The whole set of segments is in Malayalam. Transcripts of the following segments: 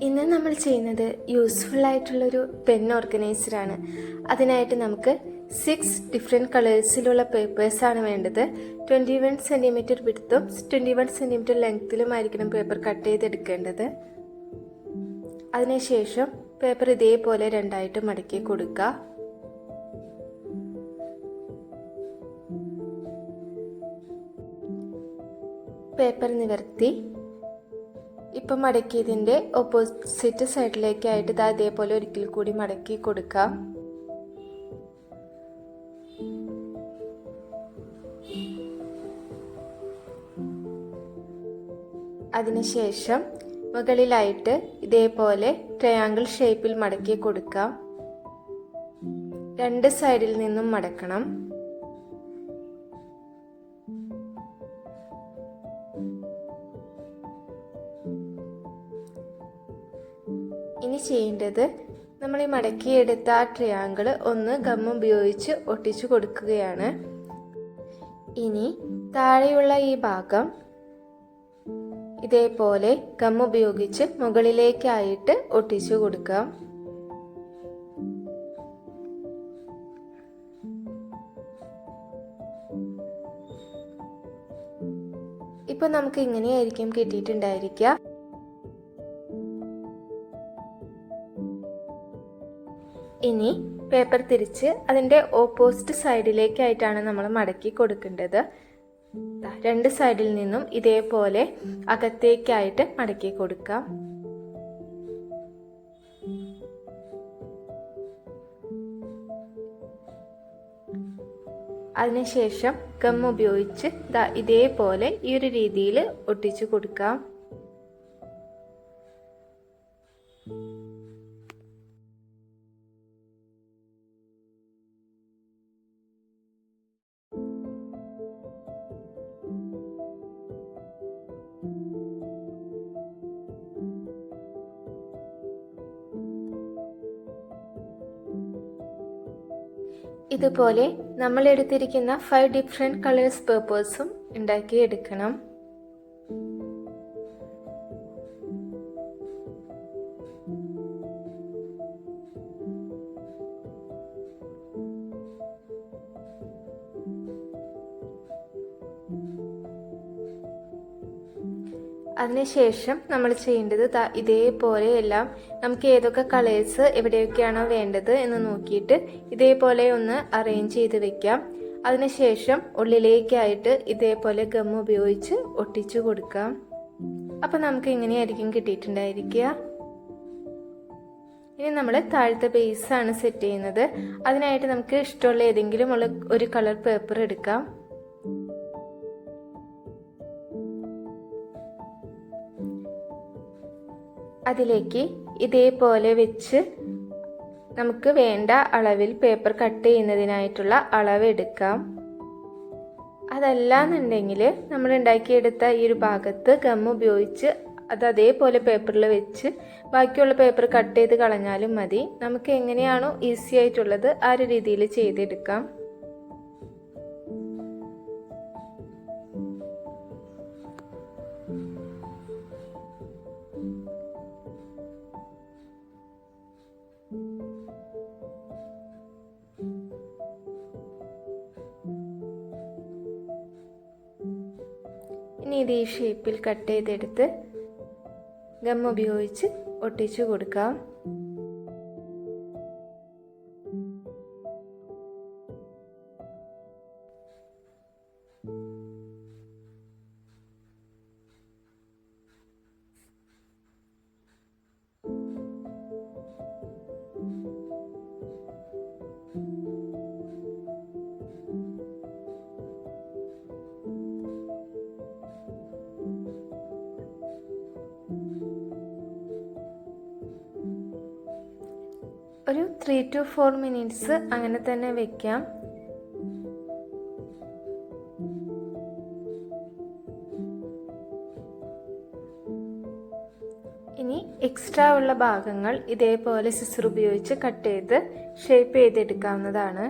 ഇന്ന് നമ്മൾ ചെയ്യുന്നത് യൂസ്ഫുൾ ആയിട്ടുള്ളൊരു പെൻ ഓർഗനൈസറാണ്. അതിനായിട്ട് നമുക്ക് 6 ഡിഫറെൻറ്റ് കളേഴ്സിലുള്ള പേപ്പേഴ്സാണ് വേണ്ടത്. 21 സെൻറ്റിമീറ്റർ വിഡ്ത്തും 21 സെൻറ്റിമീറ്റർ ലെങ്ത്തിലുമായിരിക്കണം പേപ്പർ കട്ട് ചെയ്തെടുക്കേണ്ടത്. അതിനുശേഷം പേപ്പർ ഇതേപോലെ രണ്ടായിട്ട് മടക്കി കൊടുക്കുക. പേപ്പർ നിവർത്തി ഇപ്പം മടക്കിയതിൻ്റെ ഓപ്പോസിറ്റ് സൈഡിലേക്കായിട്ട് ഇതാ ഇതേപോലെ ഒരിക്കൽ കൂടി മടക്കി കൊടുക്കാം. അതിനുശേഷം മുകളിലായിട്ട് ഇതേപോലെ ട്രയാങ്കിൾ ഷേപ്പിൽ മടക്കി കൊടുക്കാം. രണ്ട് സൈഡിൽ നിന്നും മടക്കണം. ഇനി ചെയ്യേണ്ടത് നമ്മൾ ഈ മടക്കിയെടുത്ത ആ ട്രയാങ്കിൾ ഒന്ന് ഗം ഉപയോഗിച്ച് ഒട്ടിച്ചു കൊടുക്കുകയാണ്. ഇനി താഴെയുള്ള ഈ ഭാഗം ഇതേപോലെ ഗം ഉപയോഗിച്ച് മുകളിലേക്കായിട്ട് ഒട്ടിച്ചു കൊടുക്കാം. ഇപ്പൊ നമുക്ക് ഇങ്ങനെയായിരിക്കും കിട്ടിയിട്ടുണ്ടായിരിക്കുക. ഇനി പേപ്പർ തിരിച്ച് അതിൻ്റെ ഓപ്പോസിറ്റ് സൈഡിലേക്കായിട്ടാണ് നമ്മൾ മടക്കി കൊടുക്കേണ്ടത്. രണ്ട് സൈഡിൽ നിന്നും ഇതേപോലെ അകത്തേക്കായിട്ട് മടക്കി കൊടുക്കാം. അതിനുശേഷം ഗം ഉപയോഗിച്ച് ഇതേപോലെ ഈ ഒരു രീതിയിൽ ഒട്ടിച്ചു കൊടുക്കാം. ഇതുപോലെ നമ്മൾ എടുത്തിരിക്കുന്ന 5 ഡിഫറെൻറ്റ് കളേഴ്സ് പേപ്പേഴ്സും ഉണ്ടാക്കിയെടുക്കണം. അതിനുശേഷം നമ്മൾ ചെയ്യേണ്ടത് ഇതേപോലെ എല്ലാം നമുക്ക് ഏതൊക്കെ കളേഴ്സ് എവിടെയൊക്കെയാണോ വേണ്ടത് എന്ന് നോക്കിയിട്ട് ഇതേപോലെ ഒന്ന് അറേഞ്ച് ചെയ്ത് വെക്കാം. അതിനുശേഷം ഉള്ളിലേക്കായിട്ട് ഇതേപോലെ ഗം ഉപയോഗിച്ച് ഒട്ടിച്ചു കൊടുക്കാം. അപ്പം നമുക്ക് ഇങ്ങനെയായിരിക്കും കിട്ടിയിട്ടുണ്ടായിരിക്കുക. ഇനി നമ്മൾ താഴത്തെ ബേസാണ് സെറ്റ് ചെയ്യുന്നത്. അതിനായിട്ട് നമുക്ക് ഇഷ്ടമുള്ള ഏതെങ്കിലും ഒരു കളർ പേപ്പർ എടുക്കാം. അതിലേക്ക് ഇതേപോലെ വെച്ച് നമുക്ക് വേണ്ട അളവിൽ പേപ്പർ കട്ട് ചെയ്യുന്നതിനായിട്ടുള്ള അളവ് എടുക്കാം. അതല്ലാന്നുണ്ടെങ്കിൽ നമ്മൾ ഉണ്ടാക്കിയെടുത്ത ഈ ഒരു ഭാഗത്ത് ഗം ഉപയോഗിച്ച് അത് അതേപോലെ പേപ്പറിൽ വെച്ച് ബാക്കിയുള്ള പേപ്പർ കട്ട് ചെയ്ത് കളഞ്ഞാലും മതി. നമുക്ക് എങ്ങനെയാണോ ഈസി ആയിട്ടുള്ളത് ആ ഒരു രീതിയിൽ ചെയ്തെടുക്കാം. ഇനി ഇത് ഈ ഷേപ്പിൽ കട്ട് ചെയ്തെടുത്ത് ഗം ഉപയോഗിച്ച് ഒട്ടിച്ചു കൊടുക്കാം. ഒരു 3 to 4 മിനിറ്റ്സ് അങ്ങനെ തന്നെ വെക്കാം. ഇനി എക്സ്ട്രാ ഉള്ള ഭാഗങ്ങൾ ഇതേപോലെ സിസർ ഉപയോഗിച്ച് കട്ട് ചെയ്ത് ഷേപ്പ് ചെയ്തെടുക്കാവുന്നതാണ്.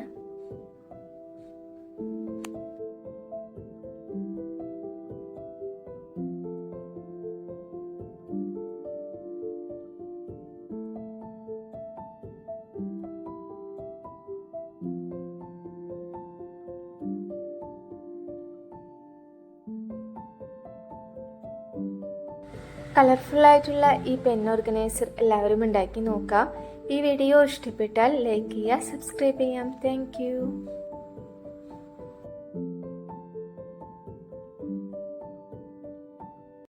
കളർഫുള്ളായിട്ടുള്ള ഈ പെൻ ഓർഗനൈസർ എല്ലാവരും ഉണ്ടാക്കി നോക്കാം. ഈ വീഡിയോ ഇഷ്ടപ്പെട്ടാൽ ലൈക്ക് ചെയ്യുക, സബ്സ്ക്രൈബ് ചെയ്യാം. താങ്ക്